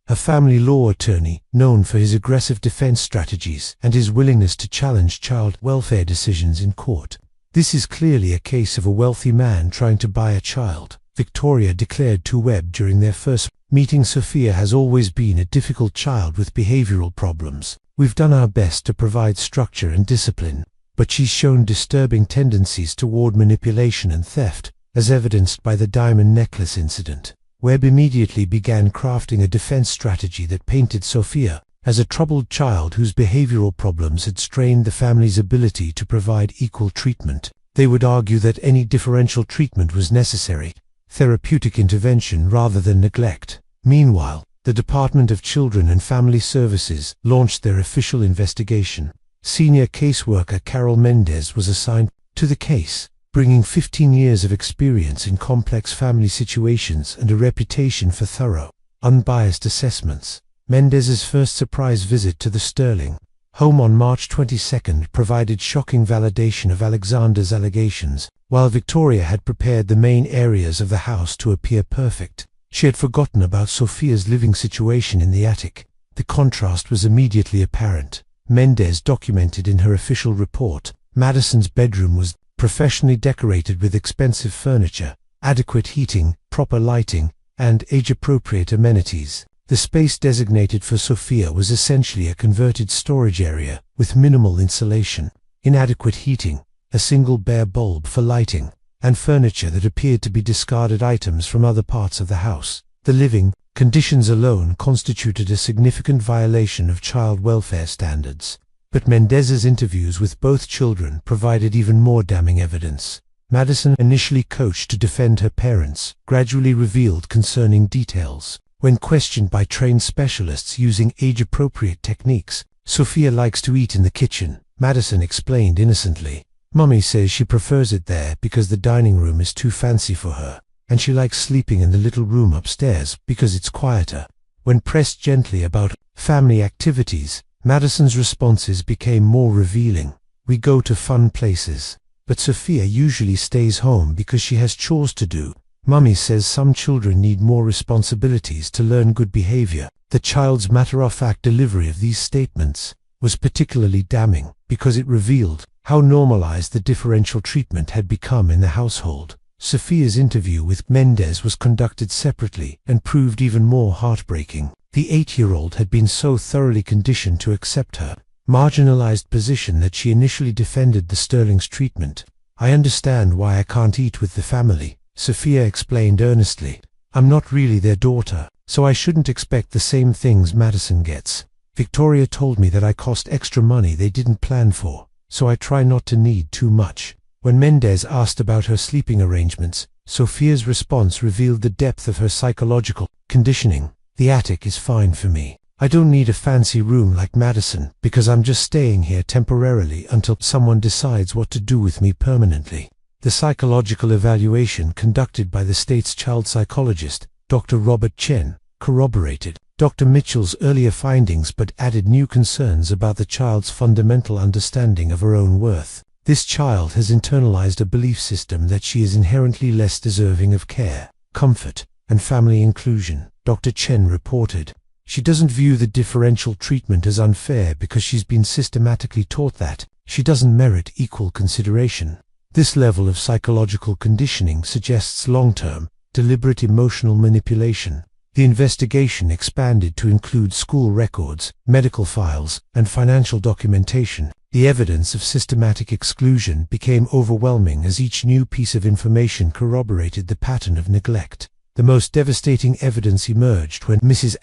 A: a family law attorney known for his aggressive defense strategies and his willingness to challenge child welfare decisions in court. "This is clearly a case of a wealthy man trying to buy a child," Victoria declared to Webb during their first meeting. "Sophia has always been a difficult child with behavioral problems. We've done our best to provide structure and discipline, but she's shown disturbing tendencies toward manipulation and theft, as evidenced by the diamond necklace incident." Webb immediately began crafting a defense strategy that painted Sophia as a troubled child whose behavioral problems had strained the family's ability to provide equal treatment. They would argue that any differential treatment was necessary, therapeutic intervention rather than neglect. Meanwhile, the Department of Children and Family Services launched their official investigation. Senior caseworker Carol Mendez was assigned to the case, bringing 15 years of experience in complex family situations and a reputation for thorough, unbiased assessments. Mendez's first surprise visit to the Sterling home on March 22 provided shocking validation of Alexander's allegations. While Victoria had prepared the main areas of the house to appear perfect, she had forgotten about Sophia's living situation in the attic. The contrast was immediately apparent. Mendez documented in her official report, Madison's bedroom was professionally decorated with expensive furniture, adequate heating, proper lighting, and age-appropriate amenities. The space designated for Sophia was essentially a converted storage area with minimal insulation, inadequate heating, a single bare bulb for lighting, and furniture that appeared to be discarded items from other parts of the house. The living conditions alone constituted a significant violation of child welfare standards. But Mendez's interviews with both children provided even more damning evidence. Madison, initially coached to defend her parents, gradually revealed concerning details. When questioned by trained specialists using age-appropriate techniques, "Sophia likes to eat in the kitchen," Madison explained innocently. "Mummy says she prefers it there because the dining room is too fancy for her, and she likes sleeping in the little room upstairs because it's quieter." When pressed gently about family activities, Madison's responses became more revealing. "We go to fun places, but Sophia usually stays home because she has chores to do. Mummy says some children need more responsibilities to learn good behavior." The child's matter-of-fact delivery of these statements was particularly damning because it revealed how normalized the differential treatment had become in the household. Sophia's interview with Mendez was conducted separately and proved even more heartbreaking. The 8-year-old had been so thoroughly conditioned to accept her marginalized position that she initially defended the Sterling's treatment. "I understand why I can't eat with the family," Sophia explained earnestly. "I'm not really their daughter, so I shouldn't expect the same things Madison gets. Victoria told me that I cost extra money they didn't plan for, so I try not to need too much." When Mendez asked about her sleeping arrangements, Sophia's response revealed the depth of her psychological conditioning. "The attic is fine for me. I don't need a fancy room like Madison because I'm just staying here temporarily until someone decides what to do with me permanently." The psychological evaluation conducted by the state's child psychologist, Dr. Robert Chen, corroborated Dr. Mitchell's earlier findings but added new concerns about the child's fundamental understanding of her own worth. "This child has internalized a belief system that she is inherently less deserving of care, comfort, and family inclusion," Dr. Chen reported. "She doesn't view the differential treatment as unfair because she's been systematically taught that she doesn't merit equal consideration." This level of psychological conditioning suggests long-term, deliberate emotional manipulation. The investigation expanded to include school records, medical files, and financial documentation. The evidence of systematic exclusion became overwhelming as each new piece of information corroborated the pattern of neglect. The most devastating evidence emerged when Mrs.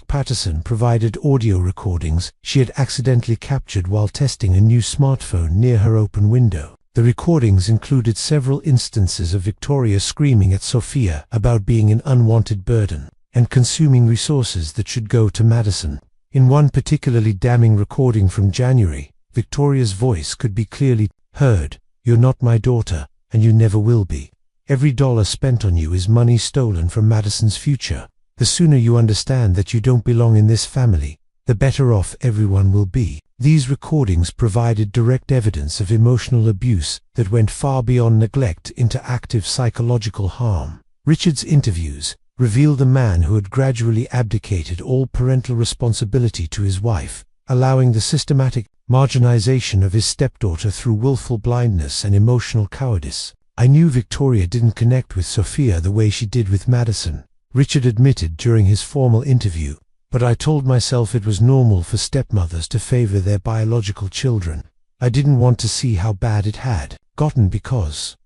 A: Patterson provided audio recordings she had accidentally captured while testing a new smartphone near her open window. The recordings included several instances of Victoria screaming at Sophia about being an unwanted burden and consuming resources that should go to Madison. In one particularly damning recording from January, Victoria's voice could be clearly heard, You're not my daughter, and you never will be. Every dollar spent on you is money stolen from Madison's future. The sooner you understand that you don't belong in this family, the better off everyone will be." These recordings provided direct evidence of emotional abuse that went far beyond neglect into active psychological harm. Richard's interviews revealed a man who had gradually abdicated all parental responsibility to his wife, allowing the systematic marginalization of his stepdaughter through willful blindness and emotional cowardice. "I knew Victoria didn't connect with Sophia the way she did with Madison," Richard admitted during his formal interview, "but I told myself it was normal for stepmothers to favor their biological children. I didn't want to see how bad it had gotten because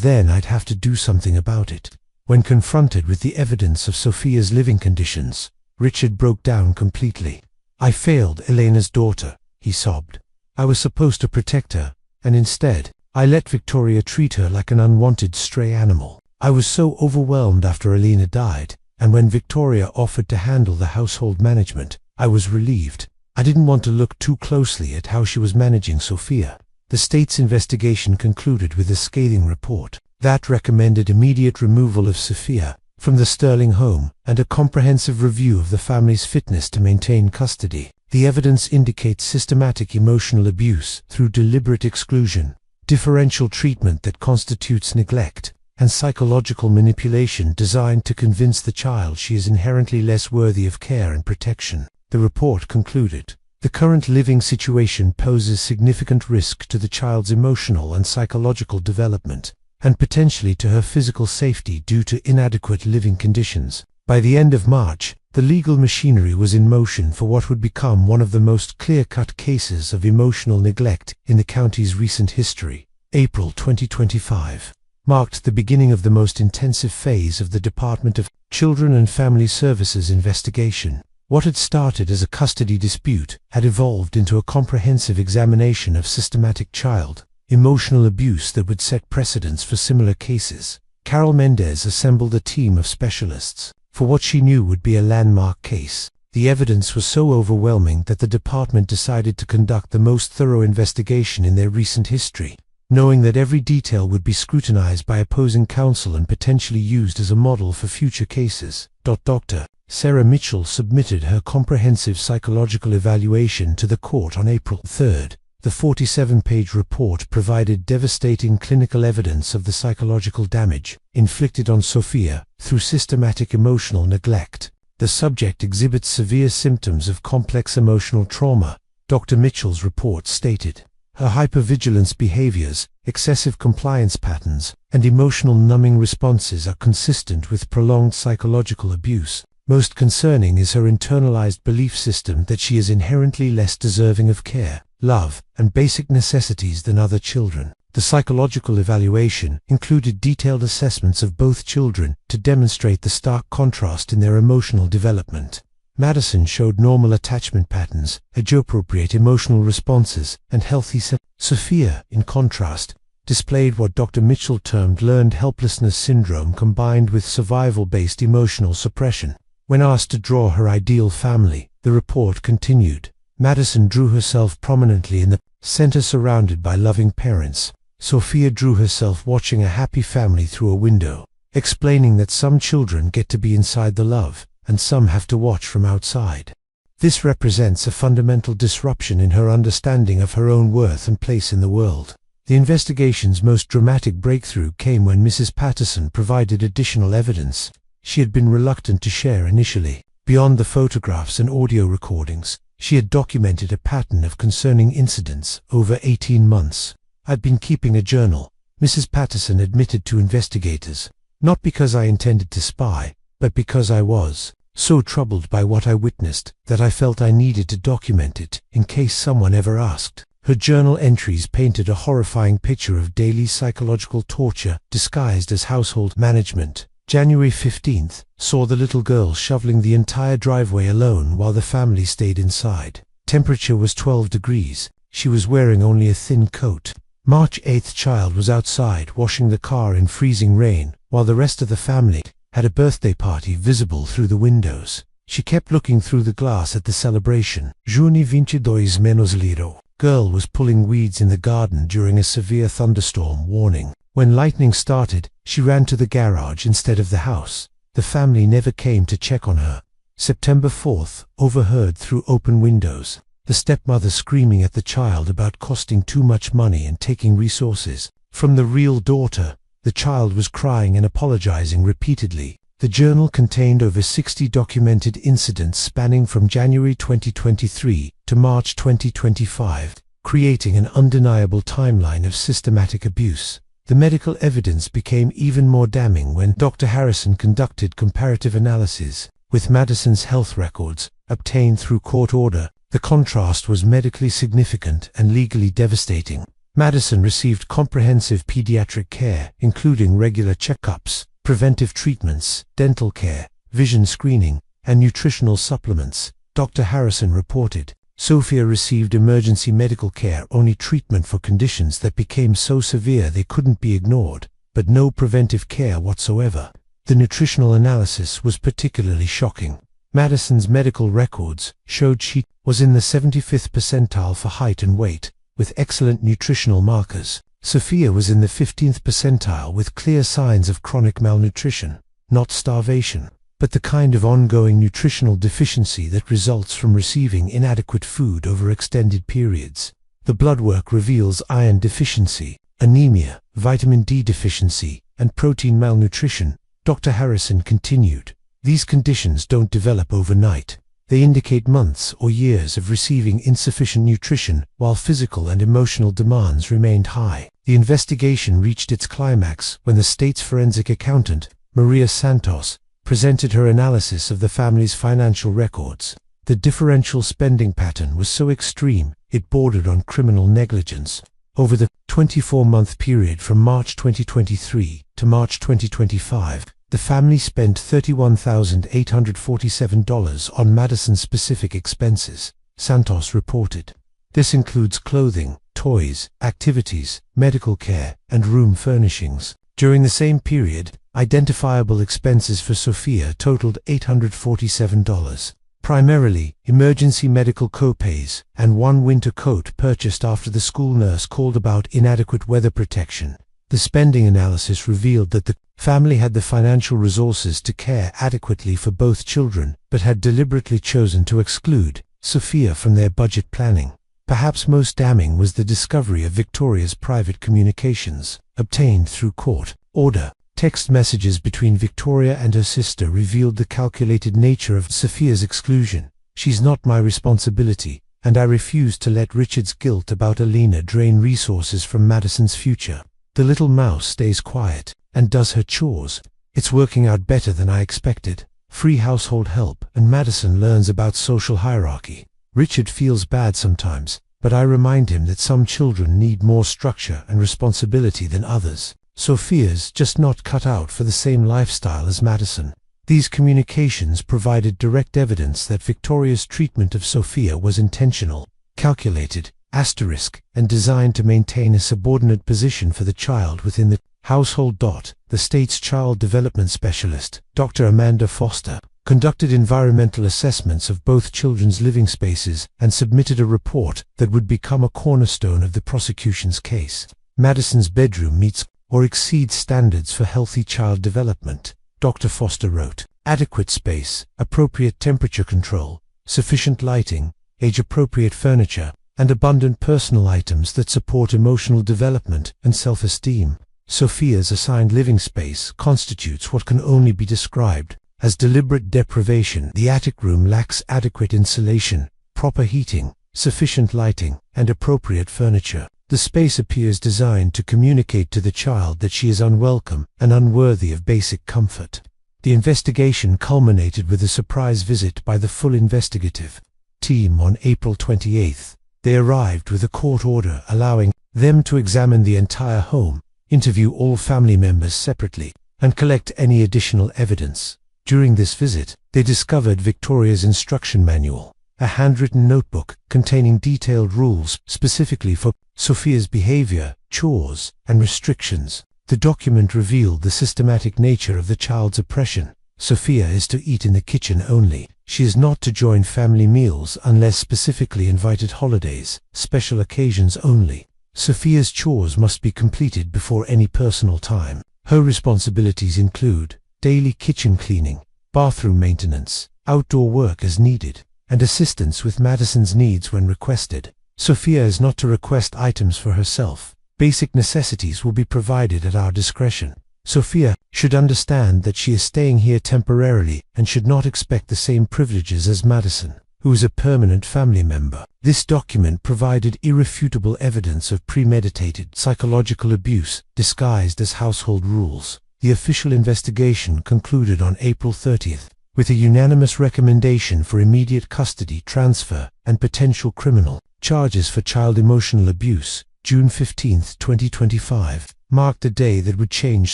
A: then I'd have to do something about it." When confronted with the evidence of Sophia's living conditions, Richard broke down completely. "I failed Elena's daughter," he sobbed. "I was supposed to protect her, and instead, I let Victoria treat her like an unwanted stray animal. I was so overwhelmed after Elena died, and when Victoria offered to handle the household management, I was relieved. I didn't want to look too closely at how she was managing Sophia." The state's investigation concluded with a scathing report that recommended immediate removal of Sophia from the Sterling home and a comprehensive review of the family's fitness to maintain custody. The evidence indicates systematic emotional abuse through deliberate exclusion, differential treatment that constitutes neglect, and psychological manipulation designed to convince the child she is inherently less worthy of care and protection. The report concluded, "The current living situation poses significant risk to the child's emotional and psychological development, and potentially to her physical safety due to inadequate living conditions." By the end of March, the legal machinery was in motion for what would become one of the most clear-cut cases of emotional neglect in the county's recent history. April 2025 marked the beginning of the most intensive phase of the Department of Children and Family Services investigation. What had started as a custody dispute had evolved into a comprehensive examination of systematic child emotional abuse that would set precedents for similar cases. Carol Mendez assembled a team of specialists for what she knew would be a landmark case. The evidence was so overwhelming that the department decided to conduct the most thorough investigation in their recent history, knowing that every detail would be scrutinized by opposing counsel and potentially used as a model for future cases. Dr. Sarah Mitchell submitted her comprehensive psychological evaluation to the court on April 3. The 47-page report provided devastating clinical evidence of the psychological damage inflicted on Sophia through systematic emotional neglect. The subject exhibits severe symptoms of complex emotional trauma, Dr. Mitchell's report stated. Her hypervigilance behaviors, excessive compliance patterns, and emotional numbing responses are consistent with prolonged psychological abuse. Most concerning is her internalized belief system that she is inherently less deserving of care, love, and basic necessities than other children. The psychological evaluation included detailed assessments of both children to demonstrate the stark contrast in their emotional development. Madison showed normal attachment patterns, age-appropriate emotional responses, and healthy Sophia, in contrast, displayed what Dr. Mitchell termed learned helplessness syndrome combined with survival-based emotional suppression. When asked to draw her ideal family, the report continued, Madison drew herself prominently in the center surrounded by loving parents. Sophia drew herself watching a happy family through a window, explaining that some children get to be inside the love, and some have to watch from outside. This represents a fundamental disruption in her understanding of her own worth and place in the world. The investigation's most dramatic breakthrough came when Mrs. Patterson provided additional evidence she had been reluctant to share initially. Beyond the photographs and audio recordings, she had documented a pattern of concerning incidents over 18 months. "I'd been keeping a journal," Mrs. Patterson admitted to investigators, "not because I intended to spy, but because I was so troubled by what I witnessed that I felt I needed to document it in case someone ever asked." Her journal entries painted a horrifying picture of daily psychological torture disguised as household management. January 15th saw the little girl shoveling the entire driveway alone while the family stayed inside. Temperature was 12 degrees. She was wearing only a thin coat. March 8th child was outside washing the car in freezing rain while the rest of the family had a birthday party visible through the windows. She kept looking through the glass at the celebration. Junho 22 menos little. Girl was pulling weeds in the garden during a severe thunderstorm warning. When lightning started, she ran to the garage instead of the house. The family never came to check on her. September 4th, overheard through open windows. The stepmother screaming at the child about costing too much money and taking resources from the real daughter. The child was crying and apologizing repeatedly. The journal contained over 60 documented incidents spanning from January 2023 to March 2025, creating an undeniable timeline of systematic abuse. The medical evidence became even more damning when Dr. Harrison conducted comparative analysis with Madison's health records, obtained through court order. The contrast was medically significant and legally devastating. Madison received comprehensive pediatric care, including regular checkups, preventive treatments, dental care, vision screening, and nutritional supplements. Dr. Harrison reported, Sophia received emergency medical care, only treatment for conditions that became so severe they couldn't be ignored, but no preventive care whatsoever. The nutritional analysis was particularly shocking. Madison's medical records showed she was in the 75th percentile for height and weight, with excellent nutritional markers. Sophia was in the 15th percentile with clear signs of chronic malnutrition, not starvation, but the kind of ongoing nutritional deficiency that results from receiving inadequate food over extended periods. The blood work reveals iron deficiency, anemia, vitamin D deficiency, and protein malnutrition. Dr. Harrison continued, these conditions don't develop overnight. They indicate months or years of receiving insufficient nutrition while physical and emotional demands remained high. The investigation reached its climax when the state's forensic accountant, Maria Santos, presented her analysis of the family's financial records. The differential spending pattern was so extreme, it bordered on criminal negligence. Over the 24-month period from March 2023 to March 2025, the family spent $31,847 on Madison-specific expenses, Santos reported. This includes clothing, toys, activities, medical care, and room furnishings. During the same period, identifiable expenses for Sophia totaled $847, primarily emergency medical co-pays and one winter coat purchased after the school nurse called about inadequate weather protection. The spending analysis revealed that the family had the financial resources to care adequately for both children, but had deliberately chosen to exclude Sophia from their budget planning. Perhaps most damning was the discovery of Victoria's private communications, obtained through court order. Text messages between Victoria and her sister revealed the calculated nature of Sophia's exclusion. She's not my responsibility, and I refuse to let Richard's guilt about Alina drain resources from Madison's future. The little mouse stays quiet and does her chores. It's working out better than I expected. Free household help, and Madison learns about social hierarchy. Richard feels bad sometimes, but I remind him that some children need more structure and responsibility than others. Sophia's just not cut out for the same lifestyle as Madison. These communications provided direct evidence that Victoria's treatment of Sophia was intentional, calculated, and designed to maintain a subordinate position for the child within the household. The state's child development specialist, Dr. Amanda Foster, conducted environmental assessments of both children's living spaces and submitted a report that would become a cornerstone of the prosecution's case. Madison's bedroom meets or exceeds standards for healthy child development, Dr. Foster wrote. Adequate space, appropriate temperature control, sufficient lighting, age-appropriate furniture, and abundant personal items that support emotional development and self-esteem. Sophia's assigned living space constitutes what can only be described as deliberate deprivation. The attic room lacks adequate insulation, proper heating, sufficient lighting, and appropriate furniture. The space appears designed to communicate to the child that she is unwelcome and unworthy of basic comfort. The investigation culminated with a surprise visit by the full investigative team on April 28. They arrived with a court order allowing them to examine the entire home, interview all family members separately, and collect any additional evidence. During this visit, they discovered Victoria's instruction manual, a handwritten notebook containing detailed rules specifically for Sophia's behavior, chores, and restrictions. The document revealed the systematic nature of the child's oppression. Sophia is to eat in the kitchen only. She is not to join family meals unless specifically invited holidays, special occasions only. Sophia's chores must be completed before any personal time. Her responsibilities include daily kitchen cleaning, bathroom maintenance, outdoor work as needed, and assistance with Madison's needs when requested. Sophia is not to request items for herself. Basic necessities will be provided at our discretion. Sophia should understand that she is staying here temporarily and should not expect the same privileges as Madison, who is a permanent family member. This document provided irrefutable evidence of premeditated psychological abuse disguised as household rules. The official investigation concluded on April 30th with a unanimous recommendation for immediate custody transfer and potential criminal charges for child emotional abuse. June 15, 2025, marked a day that would change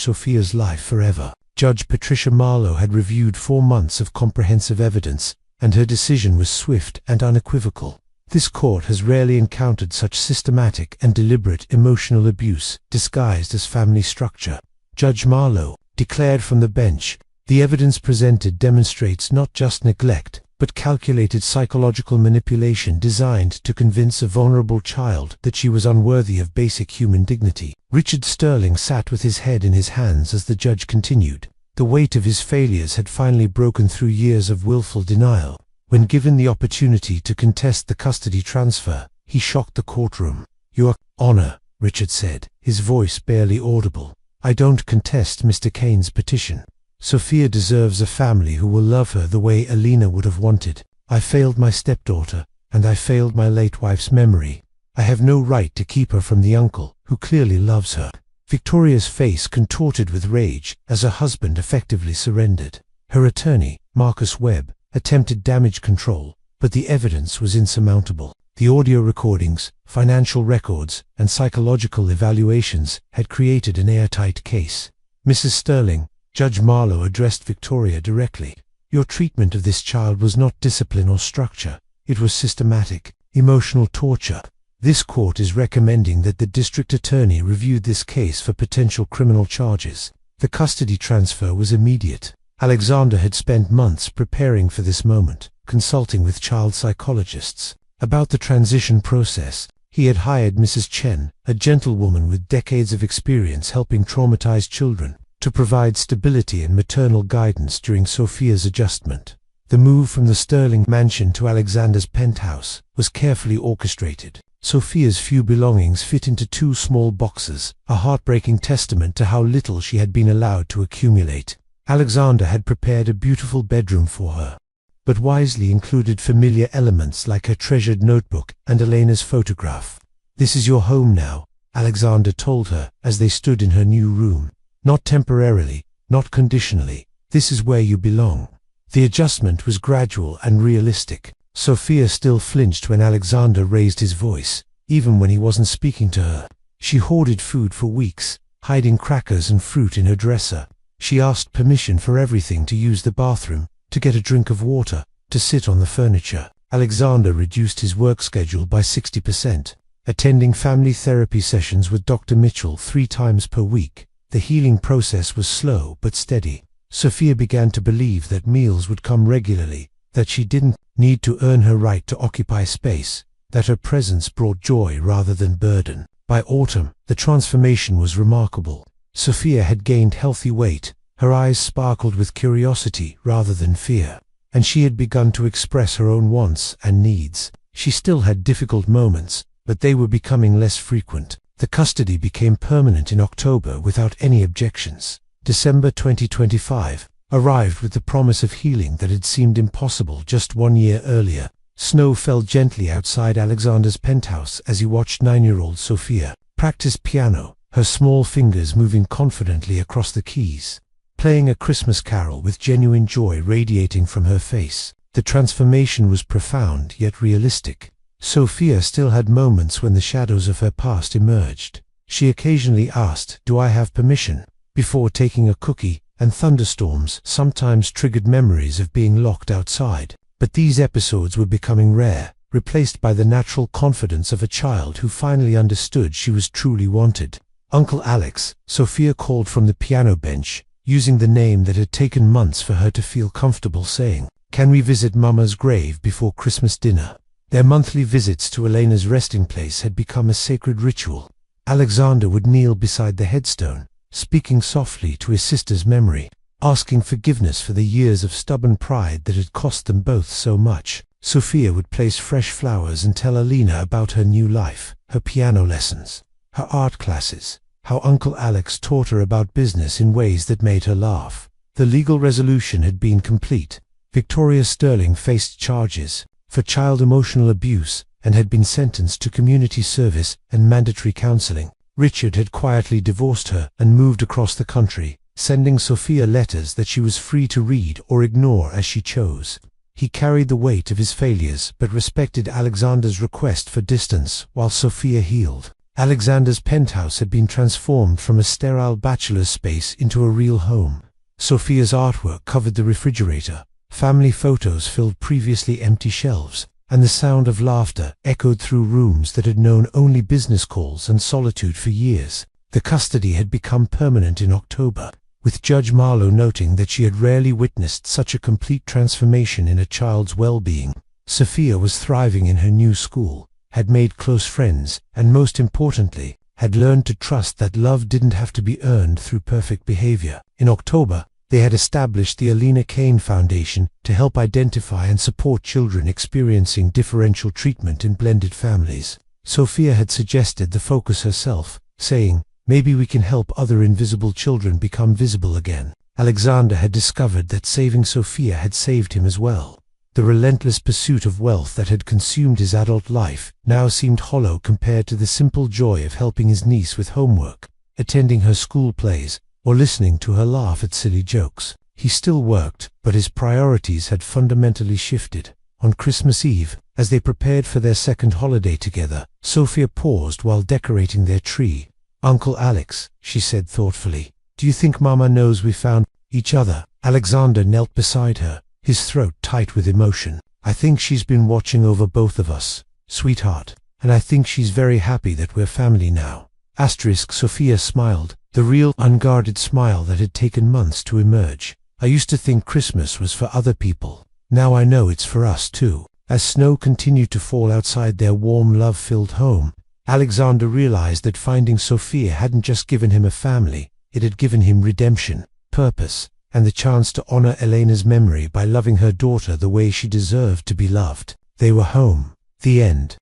A: Sophia's life forever. Judge Patricia Marlowe had reviewed 4 months of comprehensive evidence, and her decision was swift and unequivocal. This court has rarely encountered such systematic and deliberate emotional abuse disguised as family structure. Judge Marlowe declared from the bench, "The evidence presented demonstrates not just neglect, but calculated psychological manipulation designed to convince a vulnerable child that she was unworthy of basic human dignity." Richard Sterling sat with his head in his hands as the judge continued. The weight of his failures had finally broken through years of willful denial. When given the opportunity to contest the custody transfer, he shocked the courtroom. "Your Honor," Richard said, his voice barely audible, "I don't contest Mr. Kane's petition. Sophia deserves a family who will love her the way Alina would have wanted. I failed my stepdaughter, and I failed my late wife's memory. I have no right to keep her from the uncle, who clearly loves her." Victoria's face contorted with rage as her husband effectively surrendered. Her attorney, Marcus Webb, attempted damage control, but the evidence was insurmountable. The audio recordings, financial records, and psychological evaluations had created an airtight case. "Mrs. Sterling," Judge Marlowe addressed Victoria directly, "your treatment of this child was not discipline or structure. It was systematic, emotional torture. This court is recommending that the district attorney reviewed this case for potential criminal charges." The custody transfer was immediate. Alexander had spent months preparing for this moment, consulting with child psychologists about the transition process. He had hired Mrs. Chen, a gentlewoman with decades of experience helping traumatized children, to provide stability and maternal guidance during Sophia's adjustment. The move from the Sterling mansion to Alexander's penthouse was carefully orchestrated. Sophia's few belongings fit into 2 small boxes, a heartbreaking testament to how little she had been allowed to accumulate. Alexander had prepared a beautiful bedroom for her, but wisely included familiar elements like her treasured notebook and Elena's photograph. "This is your home now," Alexander told her as they stood in her new room. "Not temporarily, not conditionally. This is where you belong." The adjustment was gradual and realistic. Sophia still flinched when Alexander raised his voice, even when he wasn't speaking to her. She hoarded food for weeks, hiding crackers and fruit in her dresser. She asked permission for everything: to use the bathroom, to get a drink of water, to sit on the furniture. Alexander reduced his work schedule by 60%, attending family therapy sessions with Dr. Mitchell 3 times per week. The healing process was slow but steady. Sophia began to believe that meals would come regularly, that she didn't need to earn her right to occupy space, that her presence brought joy rather than burden. By autumn, the transformation was remarkable. Sophia had gained healthy weight, her eyes sparkled with curiosity rather than fear, and she had begun to express her own wants and needs. She still had difficult moments, but they were becoming less frequent. The custody became permanent in October without any objections. December 2025 arrived with the promise of healing that had seemed impossible just 1 year earlier. Snow fell gently outside Alexander's penthouse as he watched 9-year-old Sophia practice piano, her small fingers moving confidently across the keys, playing a Christmas carol with genuine joy radiating from her face. The transformation was profound yet realistic. Sophia still had moments when the shadows of her past emerged. She occasionally asked, "Do I have permission?" before taking a cookie, and thunderstorms sometimes triggered memories of being locked outside. But these episodes were becoming rare, replaced by the natural confidence of a child who finally understood she was truly wanted. "Uncle Alex," Sophia called from the piano bench, using the name that had taken months for her to feel comfortable saying. Can we visit Mama's grave before Christmas dinner? Their monthly visits to Elena's resting place had become a sacred ritual. Alexander would kneel beside the headstone, speaking softly to his sister's memory, asking forgiveness for the years of stubborn pride that had cost them both so much. Sophia would place fresh flowers and tell Elena about her new life, her piano lessons, her art classes, how Uncle Alex taught her about business in ways that made her laugh. The legal resolution had been complete. Victoria Sterling faced charges for child emotional abuse and had been sentenced to community service and mandatory counseling. Richard had quietly divorced her and moved across the country, sending Sophia letters that she was free to read or ignore as she chose. He carried the weight of his failures but respected Alexander's request for distance while Sophia healed. Alexander's penthouse had been transformed from a sterile bachelor's space into a real home. Sophia's artwork covered the refrigerator. Family photos filled previously empty shelves, and the sound of laughter echoed through rooms that had known only business calls and solitude for years. The custody had become permanent in October, with Judge Marlowe noting that she had rarely witnessed such a complete transformation in a child's well-being. Sophia was thriving in her new school, had made close friends, and most importantly, had learned to trust that love didn't have to be earned through perfect behavior. In October, they had established the Elena Kane Foundation to help identify and support children experiencing differential treatment in blended families. Sophia had suggested the focus herself, saying, "Maybe we can help other invisible children become visible again." Alexander had discovered that saving Sophia had saved him as well. The relentless pursuit of wealth that had consumed his adult life now seemed hollow compared to the simple joy of helping his niece with homework, attending her school plays, or listening to her laugh at silly jokes. He still worked, but his priorities had fundamentally shifted. On Christmas Eve, as they prepared for their second holiday together, Sophia paused while decorating their tree. "Uncle Alex," she said thoughtfully, "do you think Mama knows we found each other?" Alexander knelt beside her, his throat tight with emotion. "I think she's been watching over both of us, sweetheart, and I think she's very happy that we're family now." Sophia smiled, the real unguarded smile that had taken months to emerge. "I used to think Christmas was for other people. Now I know it's for us too." As snow continued to fall outside their warm, love-filled home, Alexander realized that finding Sophia hadn't just given him a family, it had given him redemption, purpose, and the chance to honor Elena's memory by loving her daughter the way she deserved to be loved. They were home. The end.